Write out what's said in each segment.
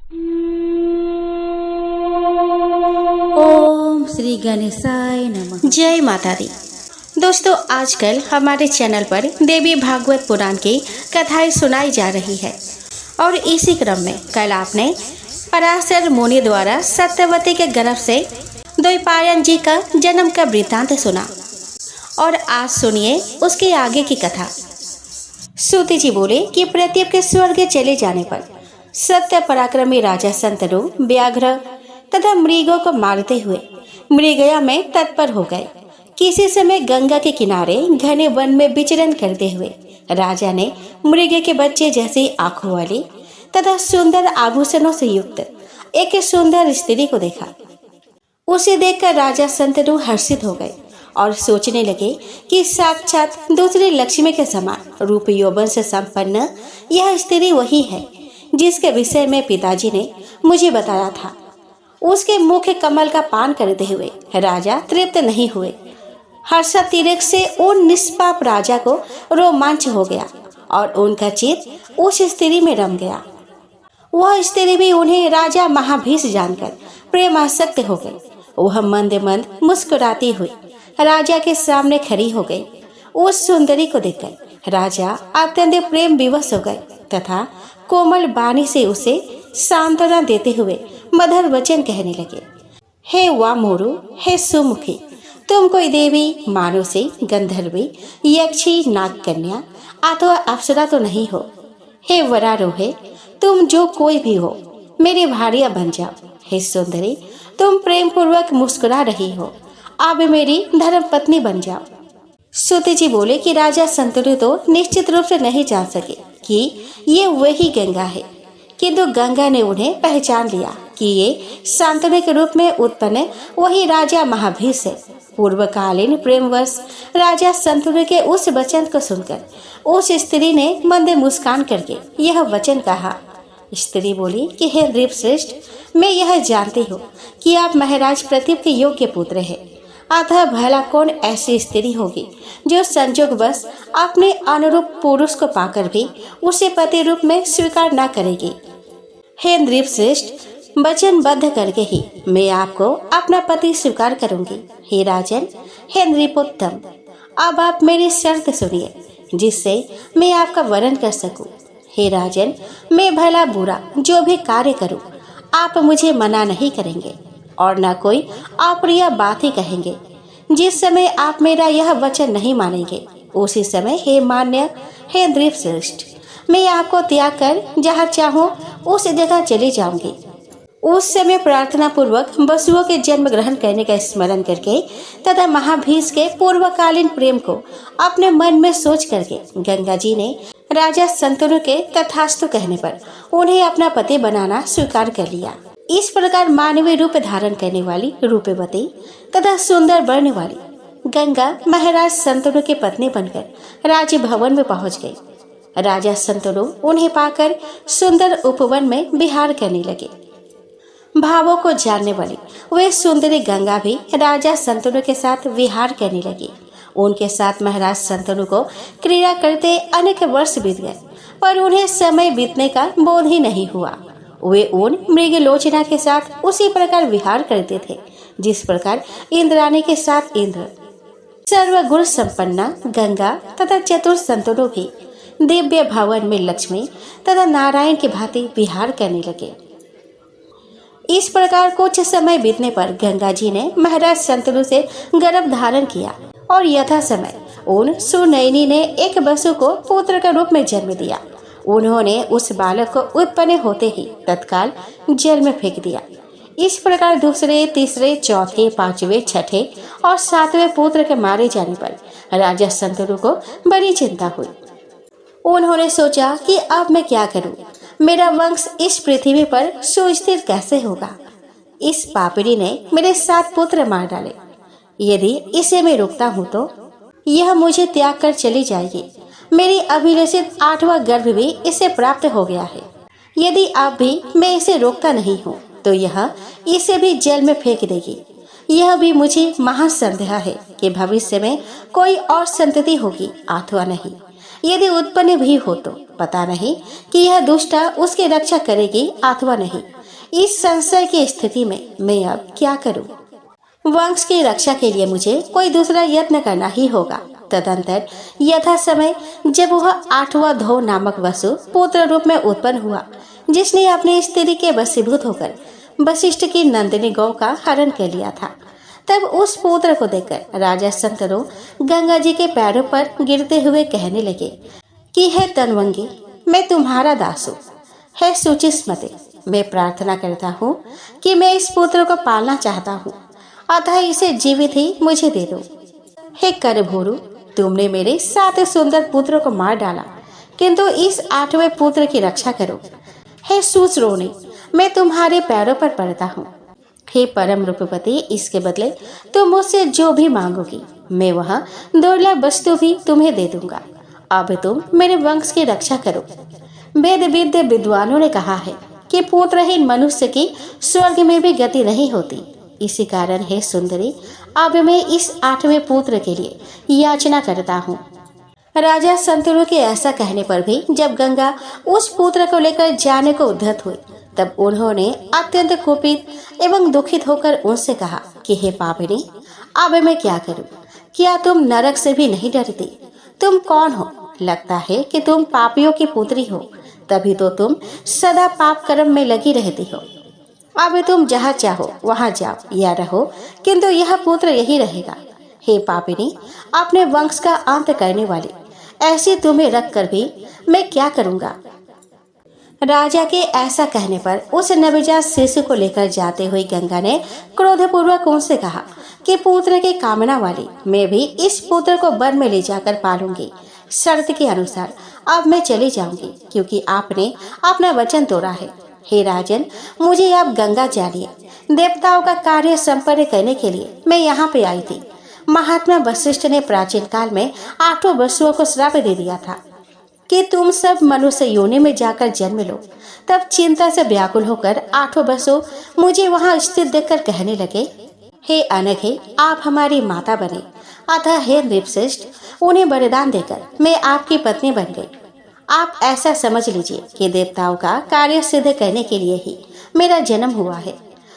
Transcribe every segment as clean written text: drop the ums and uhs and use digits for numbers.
ओम श्री गणेशाय नमः। जय माता दी। दोस्तों, आजकल हमारे चैनल पर देवी भागवत पुराण की कथाएं सुनाई जा रही है और इसी क्रम में कल आपने पराशर मुनि द्वारा सत्यवती के गर्भ से द्वैपायन जी का जन्म का वृत्तांत सुना और आज सुनिए उसके आगे की कथा। सूति जी बोले कि प्रत्येक के स्वर्ग चले जाने पर सत्य पराक्रमी राजा शंतनु व्याघ्र तथा मृगों को मारते हुए मृगया में तत्पर हो गए। किसी समय गंगा के किनारे घने वन में विचरण करते हुए राजा ने मृग के बच्चे जैसी आंखों वाली तथा सुंदर आभूषणों से युक्त एक सुंदर स्त्री को देखा। उसे देखकर राजा शंतनु हर्षित हो गए और सोचने लगे कि साक्षात दूसरी लक्ष्मी के समान रूप यौवन से संपन्न यह स्त्री वही है जिसके विषय में पिताजी ने मुझे बताया था। उसके मुख कमल का पान करते हुए राजा तृप्त नहीं हुए। हर्षातिरेक से उन निष्पाप राजा को रोमांच हो गया और उनका चित्त उस स्त्री में रम गया। वह स्त्री भी उन्हें राजा महाभीष जानकर प्रेमासक्त हो गई। वह मंद मंद मुस्कुराती हुई राजा के सामने खड़ी हो गई। उस सुंदरी को देखकर राजा अत्यंत प्रेम विवश हो गए तथा कोमल वाणी से उसे सांत्वना देते हुए मधुर वचन कहने लगे। हे वामोरु, हे सुमुखी, तुम कोई देवी, मानुषी, गंधर्वी, यक्षी, नाग कन्या अथवा अप्सरा तो नहीं हो। हे वरारोहे, तुम जो कोई भी हो मेरी भार्या बन जाओ। हे सुंदरी, तुम प्रेम पूर्वक मुस्कुरा रही हो, अब मेरी धर्म पत्नी बन जाओ। सूति जी बोले कि राजा शंतनु तो निश्चित रूप से नहीं जान सके कि ये वही गंगा है, किंतु गंगा ने उन्हें पहचान लिया कि ये शांतनु के रूप में उत्पन्न वही राजा महाभीष है। पूर्वकालीन प्रेमवश राजा शंतनु के उस वचन को सुनकर उस स्त्री ने मंद मुस्कान करके यह वचन कहा। स्त्री बोली कि हे नृपश्रेष्ठ, मैं यह जानती हूँ कि आप महाराज प्रतीप के योग्य पुत्र हैं। अतः भला कौन ऐसी स्त्री होगी जो संजोगवश अपने अनुरूप पुरुष को पाकर भी उसे पति रूप में स्वीकार न करेगी। हे नृपश्रेष्ठ, वचनबद्ध करके ही मैं आपको अपना पति स्वीकार करूंगी। हे राजन, हे नृपोत्तम, अब आप मेरी शर्त सुनिए जिससे मैं आपका वरण कर सकूं। हे राजन, मैं भला बुरा जो भी कार्य करूं आप मुझे मना नहीं करेंगे और न कोई अप्रिय बात ही कहेंगे। जिस समय आप मेरा यह वचन नहीं मानेंगे उसी समय हे मान्य, हे नृपश्रेष्ठ, मैं आपको त्याग कर जहाँ चाहूँ उस जगह चली जाऊंगी। उस समय प्रार्थना पूर्वक वसुओं के जन्म ग्रहण करने का स्मरण करके तथा महाभीष के पूर्वकालीन प्रेम को अपने मन में सोच करके गंगा जी ने राजा शंतनु के तथास्तु कहने पर उन्हें अपना पति बनाना स्वीकार कर लिया। इस प्रकार मानवीय रूप धारण करने वाली रूपवती तथा सुंदर वर्ण वाली गंगा महाराज शंतनु की पत्नी बनकर राजभवन में पहुंच गई। राजा शंतनु उन्हें पाकर सुंदर उपवन में विहार करने लगे। भावों को जानने वाली वे सुंदरी गंगा भी राजा शंतनु के साथ विहार करने लगी। उनके साथ महाराज शंतनु को क्रीड़ा करते अनेक वर्ष बीत गए पर उन्हें समय बीतने का बोध ही नहीं हुआ। वे उन मृगलोचना के साथ उसी प्रकार विहार करते थे जिस प्रकार इंद्राणी के साथ इंद्र, सर्वगुण संपन्ना गंगा तथा चतुर शंतनु भी दिव्य भवन में लक्ष्मी तथा नारायण की भांति विहार करने लगे। इस प्रकार कुछ समय बीतने पर गंगा जी ने महाराज शंतनु से गर्भ धारण किया और यथा समय उन सुनयनी ने एक वसु को पुत्र के रूप में जन्म दिया। उन्होंने उस बालक को उत्पन्न होते ही तत्काल जल में फेंक दिया। इस प्रकार दूसरे, तीसरे, चौथे, पांचवें, छठे और सातवें पुत्र के मारे जाने पर राजा शंतनु को बड़ी चिंता हुई। उन्होंने सोचा कि अब मैं क्या करूं, मेरा वंश इस पृथ्वी पर सुस्थिर कैसे होगा। इस पापिड़ी ने मेरे 7 पुत्र मार डाले। यदि इसे मैं रोकता हूँ तो यह मुझे त्याग कर चली जाएगी। मेरी अभिलषित 8वां गर्भ भी इसे प्राप्त हो गया है। यदि अब भी मैं इसे रोकता नहीं हूँ तो यह इसे भी जल में फेंक देगी। यह भी मुझे महासंदेह है कि भविष्य में कोई और संतति होगी अथवा नहीं। यदि उत्पन्न भी हो तो पता नहीं कि यह दुष्टा उसकी रक्षा करेगी अथवा नहीं। इस संशय की स्थिति में मैं अब क्या करूं? वंश की रक्षा के लिए मुझे कोई दूसरा यत्न करना ही होगा। तदंतर यथा समय जब वह 8वां ध्रुव नामक वसु पुत्र रूप में उत्पन्न हुआ, जिसने अपनी स्त्री के वशीभूत होकर वशिष्ठ की नंदिनी गौ का हरण कर लिया था, तब उस पुत्र को देखकर राजा शंतनु गंगा जी के पैरों पर गिरते हुए कहने लगे कि हे तनवंगी, मैं तुम्हारा दास हूँ। हे सुचिस्मते, मैं प्रार्थना करता हूँ कि मैं इस पुत्र को पालना चाहता हूँ, अतः इसे जीवित ही मुझे दे दो। हे करभोरु, तुमने मेरे 7 सुंदर पुत्रों को मार डाला, किंतु इस 8वें पुत्र की रक्षा करो। हे सुश्रोणी, मैं तुम्हारे पैरों पर पड़ता हूँ। हे परम रूपवती, इसके बदले तुम मुझसे जो भी मांगोगी मैं वह दुर्लभ वस्तु भी तुम्हें दे दूंगा। अब तुम मेरे वंश की रक्षा करो। वेद विद्य विद्वानों ने कहा है कि पुत्रहीन मनुष्य की स्वर्ग में भी गति नहीं होती। इसी कारण हे सुंदरी, अब मैं इस 8वें पुत्र के लिए याचना करता हूँ। राजा शंतनु के ऐसा कहने पर भी जब गंगा उस पुत्र को लेकर जाने को उद्धत हुई, तब उन्होंने अत्यंत कुपित एवं दुखित होकर उनसे कहा कि हे पापिनी, अब मैं क्या करूं? क्या तुम नरक से भी नहीं डरती? तुम कौन हो? लगता है कि तुम पापियों की पुत्री हो, तभी तो तुम सदा पाप कर्म में लगी रहती हो। अब तुम जहाँ चाहो वहाँ जाओ या रहो, किंतु यह पुत्र यही रहेगा। हे पापिनी, अपने वंश का अंत करने वाली, ऐसी तुम्हें रख कर भी मैं क्या करूँगा? राजा के ऐसा कहने पर उस नवजात शिशु को लेकर जाते हुए गंगा ने क्रोधपूर्वक उनसे कहा कि पुत्र की कामना वाली मैं भी इस पुत्र को वन में ले जाकर पालूंगी। शर्त के अनुसार अब मैं चली जाऊंगी, क्योंकि आपने अपना वचन तोड़ा है। हे राजन, मुझे आप गंगा जानिए। देवताओं का कार्य संपन्न करने के लिए मैं यहाँ पे आई थी। महात्मा वशिष्ठ ने प्राचीन काल में 8 वसुओं को श्राप दे दिया था कि तुम सब मनुष्य योनि में जाकर जन्म लो। तब चिंता से व्याकुल होकर 8 वसु मुझे वहां स्थित देखकर कहने लगे, हे अनघे, आप हमारी माता बने। अतः हे नृपश्रेष्ठ, उन्हें वरदान देकर मैं आपकी पत्नी बन गई। आप ऐसा समझ लीजिए कि देवताओं का कार्य सिद्ध करने के लिए ही मेरा जन्म हुआ है।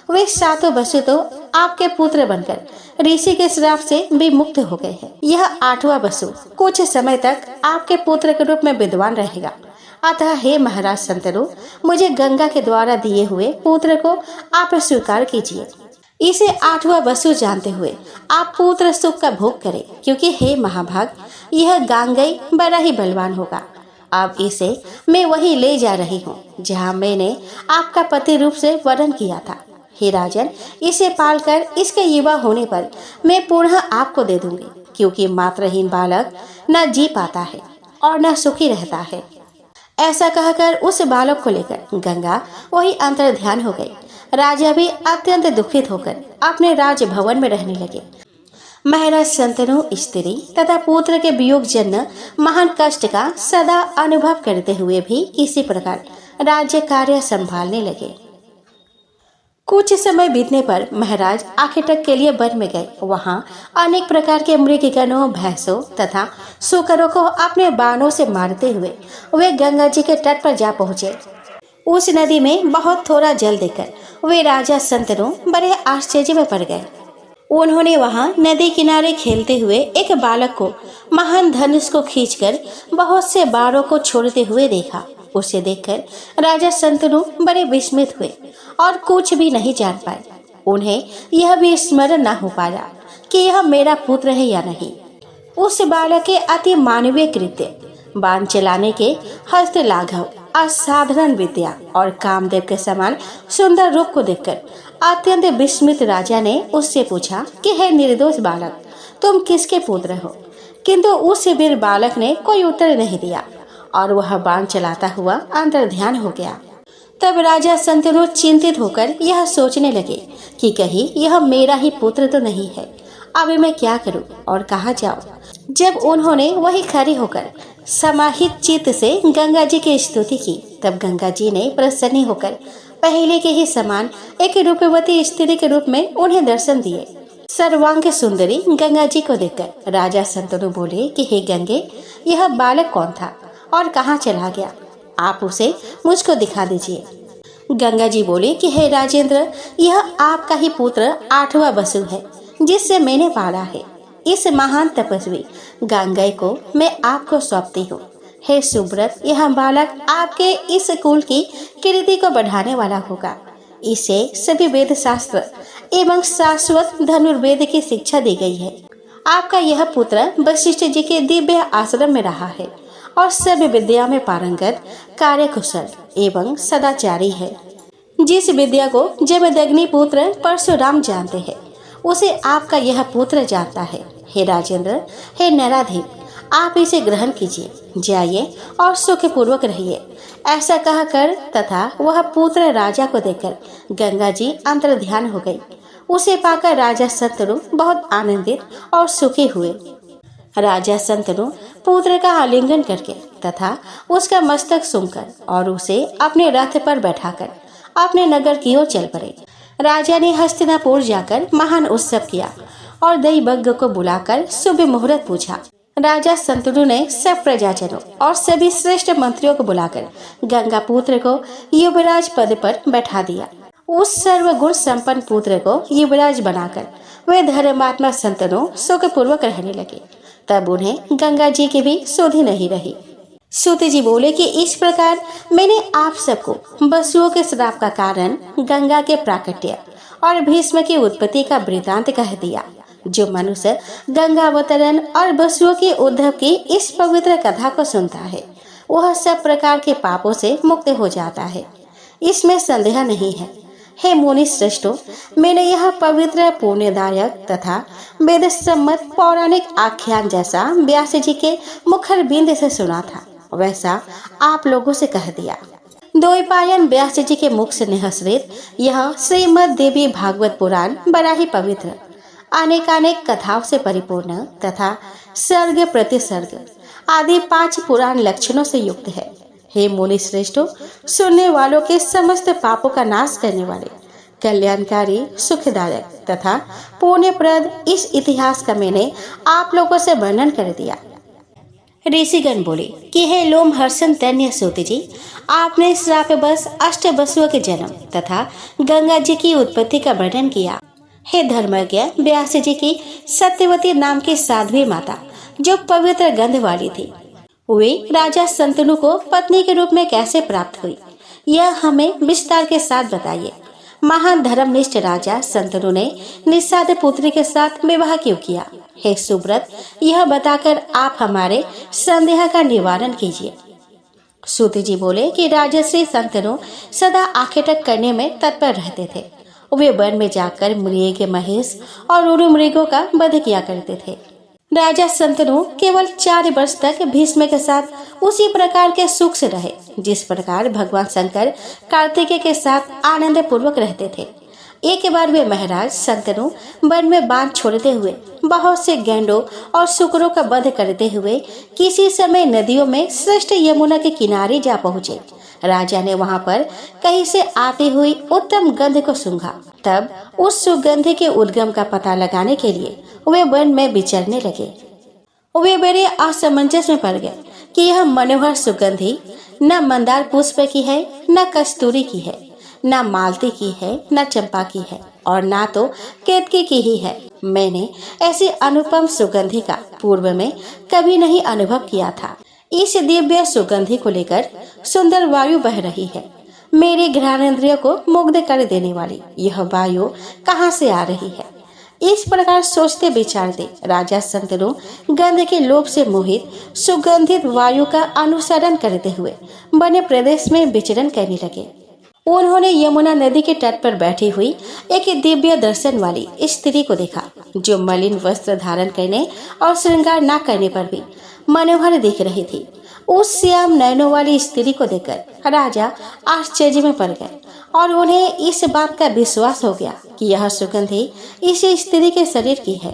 वे 7 वसु तो आपके पुत्र बनकर ऋषि के श्राप से भी मुक्त हो गए हैं। यह 8वां वसु कुछ समय तक आपके पुत्र के रूप में विद्वान रहेगा। अतः हे महाराज शंतनु, मुझे गंगा के द्वारा दिए हुए पुत्र को आप स्वीकार कीजिए। इसे 8वां वसु जानते हुए आप पुत्र सुख का भोग करें, क्योंकि हे महाभाग, यह गांगई बड़ा ही बलवान होगा। अब इसे मैं वही ले जा रही हूँ जहाँ मैंने आपका पति रूप से वर्ण किया था। हे राजन, इसे पालकर इसके युवा होने पर मैं पुनः आपको दे दूंगी, क्योंकि मात्रहीन बालक न जी पाता है और न सुखी रहता है। ऐसा कहकर उस बालक को लेकर गंगा वही अंतर ध्यान हो गई। राजा भी अत्यंत दुखित होकर अपने राजभवन में रहने लगे। महाराज शंतनु स्त्री तथा पुत्र के वियोग जन्य महान कष्ट का सदा अनुभव करते हुए भी किसी प्रकार राज्य कार्य संभालने लगे। कुछ समय बीतने पर महाराज आखेटक के लिए वन में गए। वहां अनेक प्रकार के मृगगणों, भैंसों तथा सूकरों को अपने बाणों से मारते हुए वे गंगा जी के तट पर जा पहुंचे। उस नदी में बहुत थोड़ा जल देखकर वे राजा शंतनु बड़े आश्चर्य में पड़ गए। उन्होंने वहां नदी किनारे खेलते हुए एक बालक को महान धनुष को खींचकर बहुत से बाणों को छोड़ते हुए देखा। उसे देखकर राजा शंतनु बड़े विस्मित हुए और कुछ भी नहीं जान पाए। उन्हें यह भी स्मरण न हो पाया कि यह मेरा पुत्र है या नहीं। उस बालक के अति मानवीय कृत्य, बाण चलाने के हस्त लाघव, असाधारण विद्या और कामदेव के समान सुंदर रूप को देखकर अत्यंत विस्मित राजा ने उससे पूछा कि हे निर्दोष बालक, तुम किसके पुत्र हो? किंतु उस वीर बालक ने कोई उत्तर नहीं दिया और वह बाण चलाता हुआ अंतर ध्यान हो गया। तब राजा शंतनु चिंतित होकर यह सोचने लगे कि कहीं यह मेरा ही पुत्र तो नहीं है। अब मैं क्या करूं और कहाँ जाऊं? जब उन्होंने वही खड़े होकर समाहित चित्त से गंगा जी की स्तुति की, तब गंगा जी ने प्रसन्न होकर पहले के ही समान एक रूपवती स्त्री के रूप में उन्हें दर्शन दिए। सर्वांग सुंदरी गंगा जी को देखकर राजा शंतनु बोले कि हे गंगे, यह बालक कौन था और कहाँ चला गया? आप उसे मुझको दिखा दीजिए। गंगा जी बोले कि हे राजेंद्र, यह आपका ही पुत्र 8वां वसु है जिससे मैंने पाला है। इस महान तपस्वी गंगा को मैं आपको सौंपती हूँ। हे सुब्रत, यह बालक आपके इस कुल की कीर्ति को बढ़ाने वाला होगा। इसे सभी वेद शास्त्र एवं शाश्वत धनुर्वेद की शिक्षा दी गई है। आपका यह पुत्र वशिष्ठ जी के दिव्य आश्रम में रहा है और सभी विद्या में पारंगत, कार्यकुशल एवं सदाचारी है। जिस विद्या को जमदग्नि पुत्र परशुराम जानते हैं, उसे आपका यह पुत्र जानता है। हे राजेंद्र, हे नराधीप, आप इसे ग्रहण कीजिए, जाइए और सुखपूर्वक रहिए। ऐसा कहकर तथा वह पुत्र राजा को देखकर गंगा जी अंतर ध्यान हो गई। उसे पाकर राजा शंतनु बहुत आनंदित और सुखी हुए। राजा शंतनु पुत्र का आलिंगन करके तथा उसका मस्तक सूंघकर और उसे अपने रथ पर बैठाकर अपने नगर की ओर चल पड़े। राजा ने हस्तिनापुर जाकर महान उत्सव किया और दैवज्ञ को बुलाकर शुभ मुहूर्त पूछा। राजा शंतनु ने सब प्रजाजनों और सभी श्रेष्ठ मंत्रियों को बुलाकर गंगा पुत्र को युवराज पद पर बैठा दिया। उस सर्वगुण संपन्न पुत्र को युवराज बनाकर वे धर्मात्मा शंतनु सुखपूर्वक रहने लगे। तब उन्हें गंगा जी की भी सुधि नहीं रही। सूत जी बोले कि इस प्रकार मैंने आप सबको वसुओं के श्राप का कारण, गंगा के प्राकट्य और भीष्म की उत्पत्ति का वृतांत कह दिया। जो मनुष्य गंगा अवतरण और वसुओं के उद्धव की इस पवित्र कथा को सुनता है, वह सब प्रकार के पापों से मुक्त हो जाता है, इसमें संदेह नहीं है। हे मुनि श्रेष्ठों, मैंने यह पवित्र पुण्यदायक तथा वेद सम्मत पौराणिक आख्यान जैसा व्यास जी के मुखर बिंद से सुना था, वैसा आप लोगों से कह दिया। द्वैपायन व्यास जी के मुख से निःसृत यह श्रीमद् देवी भागवत पुराण बड़ा ही पवित्र, अनेकानेक कथाओं से परिपूर्ण तथा सर्ग प्रतिसर्ग आदि 5 पुराण लक्षणों से युक्त है। हे मुनि श्रेष्ठों, सुनने वालों के समस्त पापों का नाश करने वाले, कल्याणकारी, सुखदायक तथा पुण्यप्रद इस इतिहास का मैंने आप लोगों से वर्णन कर दिया। ऋषिगण बोले कि हे लोम हर्षण तन्य सूत जी, आपने श्रापवश अष्टवसुओं के जन्म तथा गंगा जी की उत्पत्ति का वर्णन किया। हे धर्मज्ञ व्यास जी की सत्यवती नाम की साध्वी माता, जो पवित्र गंध वाली थी, वे राजा शंतनु को पत्नी के रूप में कैसे प्राप्त हुई, यह हमें विस्तार के साथ बताइए। महान धर्मनिष्ठ राजा शंतनु ने निषाद पुत्री के साथ विवाह क्यों किया? हे सुब्रत, यह बताकर आप हमारे संदेह का निवारण कीजिए। सूत जी बोले कि राजश्री शंतनु सदा आखेटक करने में तत्पर रहते थे। वे वन में जाकर मृग, महेश और उरु मृगों का वध किया करते थे। राजा शंतनु केवल 4 वर्ष तक भीष्म के साथ उसी प्रकार के सुख से रहे जिस प्रकार भगवान शंकर कार्तिकेय के साथ आनंद पूर्वक रहते थे। एक बार वे महाराज शंतनु वन में बांध छोड़ते हुए बहुत से गैंडों और सुकरों का वध करते हुए किसी समय नदियों में श्रेष्ठ यमुना के किनारे जा पहुँचे। राजा ने वहां पर कहीं से आती हुई उत्तम गंध को सूंघा। तब उस सुगंध के उद्गम का पता लगाने के लिए वे वन में विचरने लगे। वे बड़े असमंजस में पड़ गए कि यह मनोहर सुगंधी न मंदार पुष्प की है, न कस्तूरी की है, न मालती की है, न चंपा की है और ना तो केतकी की ही है। मैंने ऐसी अनुपम सुगंधी का पूर्व में कभी नहीं अनुभव किया था। इस दिव्य सुगंधी को लेकर सुंदर वायु बह रही है। मेरे घ्राणेंद्रियों को मुग्ध कर देने वाली यह वायु कहाँ से आ रही है? इस प्रकार सोचते विचारते राजा शंतनु गंध के लोभ से मोहित सुगंधित वायु का अनुसरण करते हुए बने प्रदेश में विचरण करने लगे। उन्होंने यमुना नदी के तट पर बैठी हुई एक दिव्य दर्शन वाली स्त्री को देखा, जो मलिन वस्त्र धारण करने और श्रृंगार न करने पर भी मनोहर दिख रही थी। उस श्याम नयनों वाली स्त्री को देखकर राजा आश्चर्य में पड़ गए और उन्हें इस बात का विश्वास हो गया कि यह सुगंधी इस स्त्री के शरीर की है।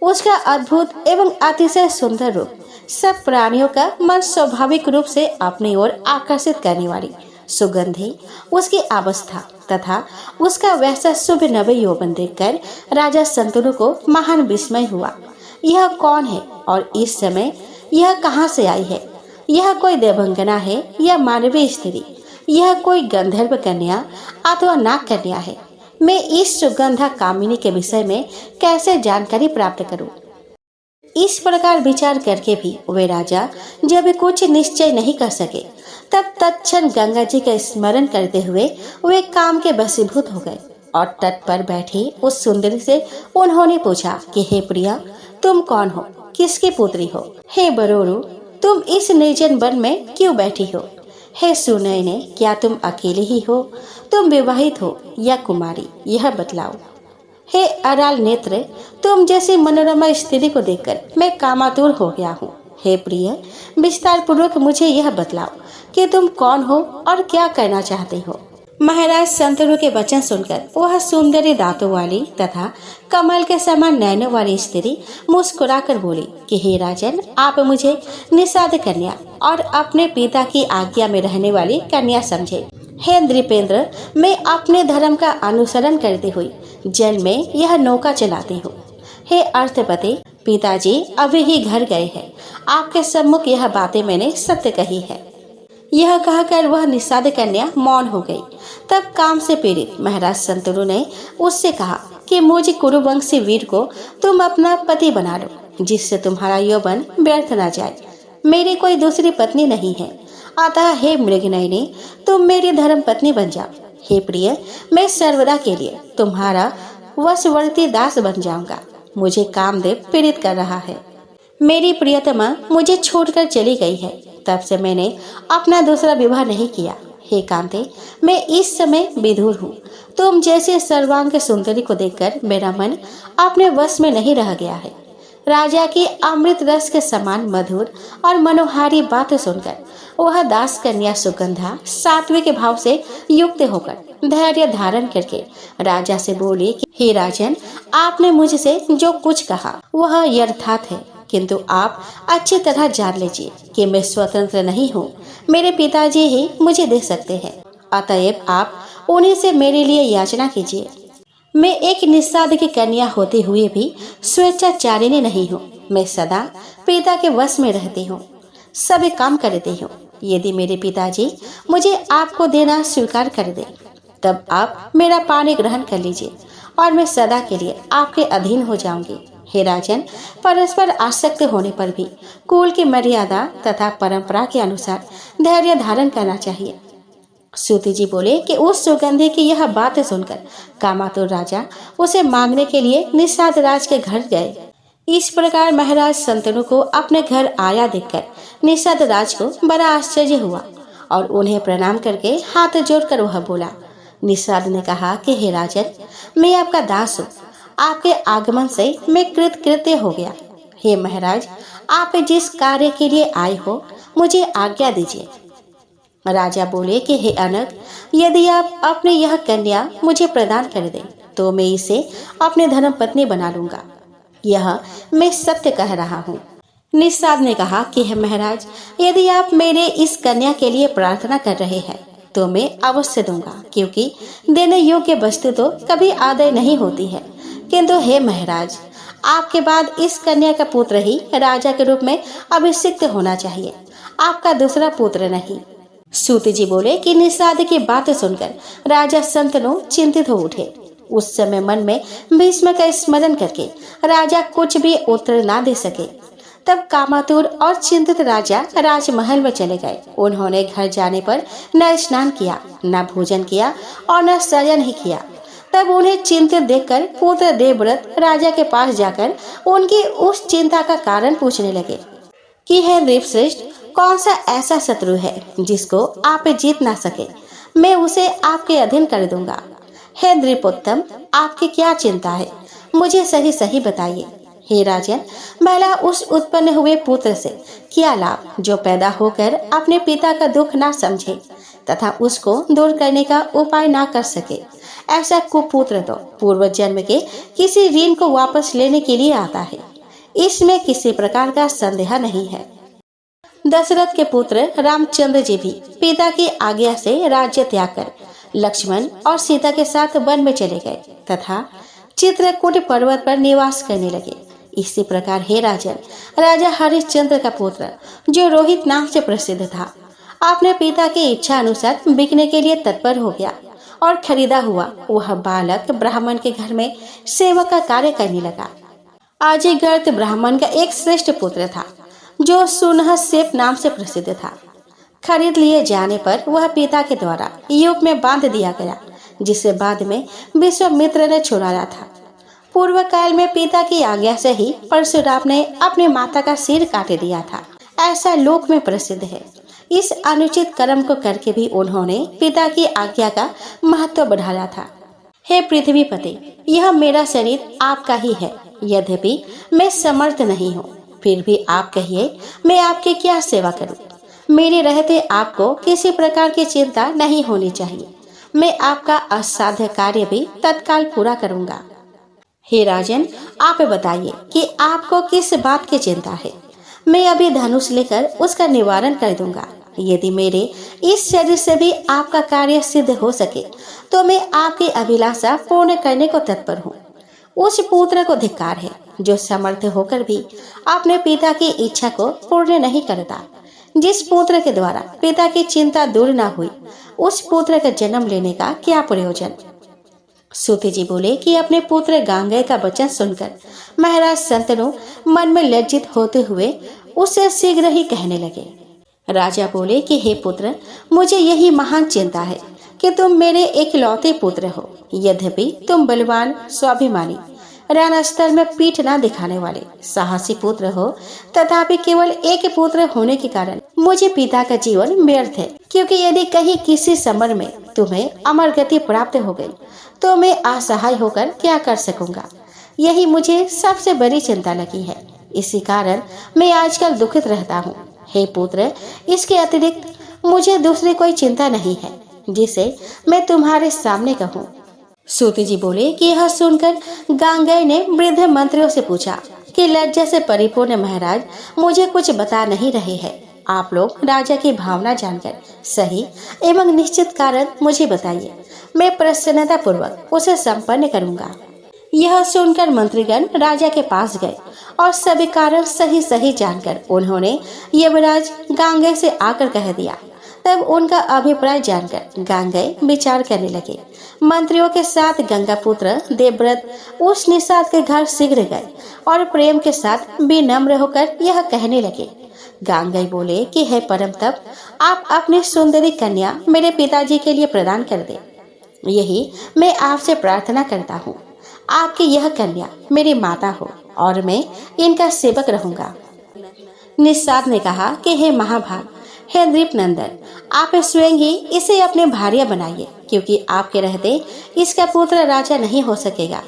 उसका अद्भुत एवं अतिशय सुंदर रूप सब प्राणियों का मन स्वाभाविक रूप से अपनी ओर आकर्षित करने वाली सुगंधी, उसकी अवस्था तथा उसका वैसा शुभ नव यौवन देखकर राजा शंतनु को महान विस्मय हुआ। यह कौन है और इस समय यह कहाँ से आई है? यह कोई देवंगना है या मानवीय स्त्री यह कोई गंधर्व कन्या अथवा नाग कन्या है। मैं इस सुगंधा कामिनी के विषय में कैसे जानकारी प्राप्त करूं? इस प्रकार विचार करके भी वे राजा जब कुछ निश्चय नहीं कर सके, तब तत्क्षण गंगा जी का स्मरण करते हुए वे काम के वशीभूत हो गए और तट पर बैठी उस सुंदरी से उन्होंने पूछा कि हे प्रिया, तुम कौन हो, किसकी पुत्री हो? हे बरोरू, तुम इस निर्जन वन में क्यों बैठी हो? हे सुनयने, क्या तुम अकेले ही हो? तुम विवाहित हो या कुमारी, यह बतलाओ। हे अराल नेत्र, तुम जैसी मनोरमा स्त्री को देखकर मैं कामातुर हो गया हूँ। हे प्रिय, विस्तार पूर्वक मुझे यह बतलाओ कि तुम कौन हो और क्या करना चाहते हो। महाराज शंतनु के वचन सुनकर वह सुंदरी दांतों वाली तथा कमल के समान नैनों वाली स्त्री मुस्कुराकर बोली कि हे राजन, आप मुझे निषाद कन्या और अपने पिता की आज्ञा में रहने वाली कन्या समझे। हे नृपेंद्र, मैं अपने धर्म का अनुसरण करते हुए जल में यह नौका चलाती हूँ। हे अर्थपति, पिताजी अभी ही घर गए हैं, आपके सम्मुख यह बातें मैंने सत्य कही है। यह कहकर वह निषाद कन्या मौन हो गई। तब काम से पीड़ित महाराज शंतनु ने उससे कहा कि मुझे कुरुवंशी वीर को तुम अपना पति बना लो, जिससे तुम्हारा यौवन व्यर्थ न जाए। मेरी कोई दूसरी पत्नी नहीं है, अतः हे मृगनयनी, तुम मेरी धर्म पत्नी बन जाओ। हे प्रिय, मैं सर्वदा के लिए तुम्हारा वशवर्ती दास बन जाऊंगा। मुझे कामदेव पीड़ित कर रहा है। मेरी प्रियतमा मुझे छोड़कर चली गई है, तब से मैंने अपना दूसरा विवाह नहीं किया। हे कांते, मैं इस समय विधुर हूँ। तुम जैसे सर्वांग सुंदरी को देखकर मेरा मन अपने वश में नहीं रह गया है। राजा की अमृत रस के समान मधुर और मनोहारी बात सुनकर वह दास कन्या सुगंधा सात्विक भाव से युक्त होकर धैर्य धारण करके राजा से बोली कि हे राजन, आपने मुझसे जो कुछ कहा वह यथार्थ है, किंतु आप अच्छी तरह जान लीजिए कि मैं स्वतंत्र नहीं हूँ। मेरे पिताजी ही मुझे दे सकते हैं, अतएव आप उन्हीं से मेरे लिए याचना कीजिए। मैं एक निषाद की कन्या होते हुए भी स्वेच्छाचारिणी नहीं हूँ। मैं सदा पिता के वश में रहती हूँ, सभी काम करती हूँ। यदि मेरे पिताजी मुझे आपको देना स्वीकार कर दे, तब आप मेरा पानी ग्रहण कर लीजिए और मैं सदा के लिए आपके अधीन हो जाऊंगी। हे राजन, परस्पर आसक्त होने पर भी कुल की मर्यादा तथा परंपरा के अनुसार धैर्य धारण करना चाहिए। सूति जी बोले कि उस सुगंधी की यह बात सुनकर कामातुर राजा उसे मांगने के लिए निषाद राज के घर गए। इस प्रकार महाराज शंतनु को अपने घर आया देखकर निषाद राज को बड़ा आश्चर्य हुआ और उन्हें प्रणाम करके हाथ जोड़कर वह बोला। निषाद ने कहा कि हे राजन, मैं आपका दास हूँ। आपके आगमन से मैं कृतकृत्य हो गया। हे महाराज, आप जिस कार्य के लिए आए हो मुझे आज्ञा दीजिए। राजा बोले कि हे अनग, यदि आप अपनी यह कन्या मुझे प्रदान कर दें तो मैं इसे अपने धर्म पत्नी बना लूंगा। यह मैं सत्य कह रहा हूँ। निषाद ने कहा कि हे महाराज, यदि आप मेरे इस कन्या के लिए प्रार्थना कर रहे हैं तो मैं अवश्य दूंगा, क्योंकि देने योग्य वस्तु तो कभी आदाय नहीं होती है। किंतु हे महाराज, आपके बाद इस कन्या का पुत्र ही राजा के रूप में अभिषिक्त होना चाहिए, आपका दूसरा पुत्र नहीं। सूत जी बोले कि निषाद की बात सुनकर राजा शंतनु चिंतित हो उठे। उस समय मन में भीष्म का स्मरण करके राजा कुछ भी उत्तर ना दे सके। तब कामातुर और चिंतित राजा राजमहल में चले गए। उन्होंने घर जाने पर न स्नान किया, न भोजन किया और न शयन ही किया। तब उन्हें चिंतित देखकर पुत्र देवव्रत राजा के पास जाकर उनकी उस चिंता का कारण पूछने लगे कि हे नृपश्रेष्ठ, कौन सा ऐसा शत्रु है जिसको आप जीत ना सके? मैं उसे आपके अधीन कर दूंगा। हे नृपोत्तम, आपकी क्या चिंता है? मुझे सही सही बताइए। हे राजन, भला उस उत्पन्न हुए पुत्र से क्या लाभ जो पैदा होकर अपने पिता का दुख ना समझे तथा उसको दूर करने का उपाय ना कर सके। ऐसा कुपुत्र तो पूर्व जन्म के किसी ऋण को वापस लेने के लिए आता है, इसमें किसी प्रकार का संदेह नहीं है। दशरथ के पुत्र रामचंद्र जी भी पिता की आज्ञा से राज्य त्याग कर लक्ष्मण और सीता के साथ वन में चले गए तथा चित्रकूट पर्वत पर निवास करने लगे। इसी प्रकार हे राजन, राजा हरिश्चंद्र का पुत्र जो रोहित नाम से प्रसिद्ध था, अपने पिता की इच्छा अनुसार बिकने के लिए तत्पर हो गया और खरीदा हुआ वह बालक ब्राह्मण के घर में सेवक का कार्य करने लगा। आजीगर्त ब्राह्मण का एक श्रेष्ठ पुत्र था जो सुनहसेप नाम से प्रसिद्ध था। खरीद लिए जाने पर वह पिता के द्वारा युग में बांध दिया गया, जिसे बाद में विश्वामित्र ने छुड़ाया था। पूर्व काल में पिता की आज्ञा से ही परशुराम ने अपनी माता का सिर काट दिया था, ऐसा लोक में प्रसिद्ध है। इस अनुचित कर्म को करके भी उन्होंने पिता की आज्ञा का महत्व बढ़ाया था। हे पृथ्वीपति, यह मेरा शरीर आपका ही है। यद्यपि मैं समर्थ नहीं हूँ, फिर भी आप कहिए मैं आपकी क्या सेवा करूँ। मेरे रहते आपको किसी प्रकार की चिंता नहीं होनी चाहिए। मैं आपका असाध्य कार्य भी तत्काल पूरा करूँगा। हे राजन, आप बताइए कि आपको किस बात की चिंता है। मैं अभी धनुष लेकर उसका निवारण कर दूंगा। यदि मेरे इस शरीर से भी आपका कार्य सिद्ध हो सके तो मैं आपकी अभिलाषा पूर्ण करने को तत्पर हूँ। उस पुत्र को धिक्कार है जो समर्थ होकर भी अपने पिता की इच्छा को पूर्ण नहीं करता। जिस पुत्र के द्वारा पिता की चिंता दूर न हुई, उस पुत्र का जन्म लेने का क्या प्रयोजन। सूत जी बोले कि अपने पुत्र गांगेय का वचन सुनकर महाराज शंतनु मन में लज्जित होते हुए उससे शीघ्र ही कहने लगे। राजा बोले कि हे पुत्र, मुझे यही महान चिंता है कि तुम मेरे इकलौते पुत्र हो। यद्यपि तुम बलवान, स्वाभिमानी, रणस्थल में पीठ न दिखाने वाले साहसी पुत्र हो, तथापि केवल एक पुत्र होने के कारण मुझे पिता का जीवन व्यर्थ है। क्योंकि यदि कहीं किसी समर में तुम्हें अमर गति प्राप्त हो गई तो मैं असहाय होकर क्या कर सकूंगा। यही मुझे सबसे बड़ी चिंता लगी है। इसी कारण मैं आजकल दुखित रहता हूँ। हे पुत्र, इसके अतिरिक्त मुझे दूसरी कोई चिंता नहीं है जिसे मैं तुम्हारे सामने कहूँ। सूत जी बोले कि यह सुनकर गांगेय ने वृद्ध मंत्रियों से पूछा कि लज्जा से परिपूर्ण महाराज, मुझे कुछ बता नहीं रहे हैं। आप लोग राजा की भावना जानकर सही एवं निश्चित कारण मुझे बताइए। मैं प्रसन्नता पूर्वक उसे संपन्न करूंगा। यह सुनकर मंत्रीगण राजा के पास गए और सभी कारण सही सही जानकर उन्होंने यमराज गांगेय से आकर कह दिया। तब उनका अभिप्राय जानकर गांगेय विचार करने लगे। मंत्रियों के साथ गंगापुत्र देवव्रत उस निषाद के घर शीघ्र गए और प्रेम के साथ विनम्र होकर यह कहने लगे। गांगेय बोले कि हे परम तप, आप अपनी सुंदरी कन्या मेरे पिताजी के लिए प्रदान कर दे। यही मैं आपसे प्रार्थना करता हूँ। आपकी यह कन्या मेरी माता हो और मैं इनका सेवक रहूंगा। निषाद ने कहा कि हे महाभाग, हे दीपनंदन, आप स्वयं ही इसे अपने भार्या बनाइए, क्योंकि आपके रहते इसका पुत्र राजा नहीं हो सकेगा।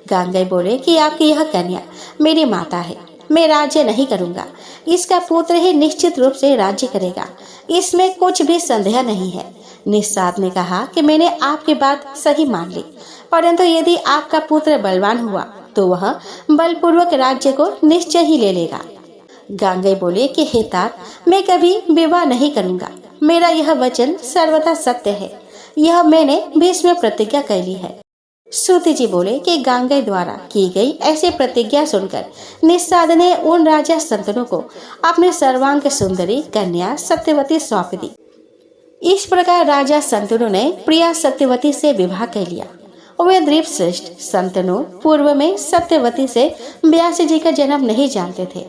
गांगेय बोले कि आपकी यह कन्या मेरी माता है, मैं राज्य नहीं करूंगा। इसका पुत्र ही निश्चित रूप से राज्य करेगा, इसमें कुछ भी संदेह नहीं है। निषाद ने कहा कि मैंने आपकी बात सही मान ली, परंतु यदि आपका पुत्र बलवान हुआ तो वह बलपूर्वक राज्य को निश्चय ही ले लेगा। गांगेय बोले कि हे तात, मैं कभी विवाह नहीं करूंगा। मेरा यह वचन सर्वथा सत्य है। यह मैंने भीष्म में प्रतिज्ञा कर ली है। सूत जी बोले कि गांगेय द्वारा की गई ऐसी प्रतिज्ञा सुनकर निषाद ने उन राजा शंतनु को अपने सर्वांग सुंदरी कन्या सत्यवती सौंप दी। इस प्रकार राजा शंतनु ने प्रिया सत्यवती से विवाह कर लिया। वे द्वीप श्रेष्ठ शंतनु पूर्व में सत्यवती से व्यास जी का जन्म नहीं जानते थे।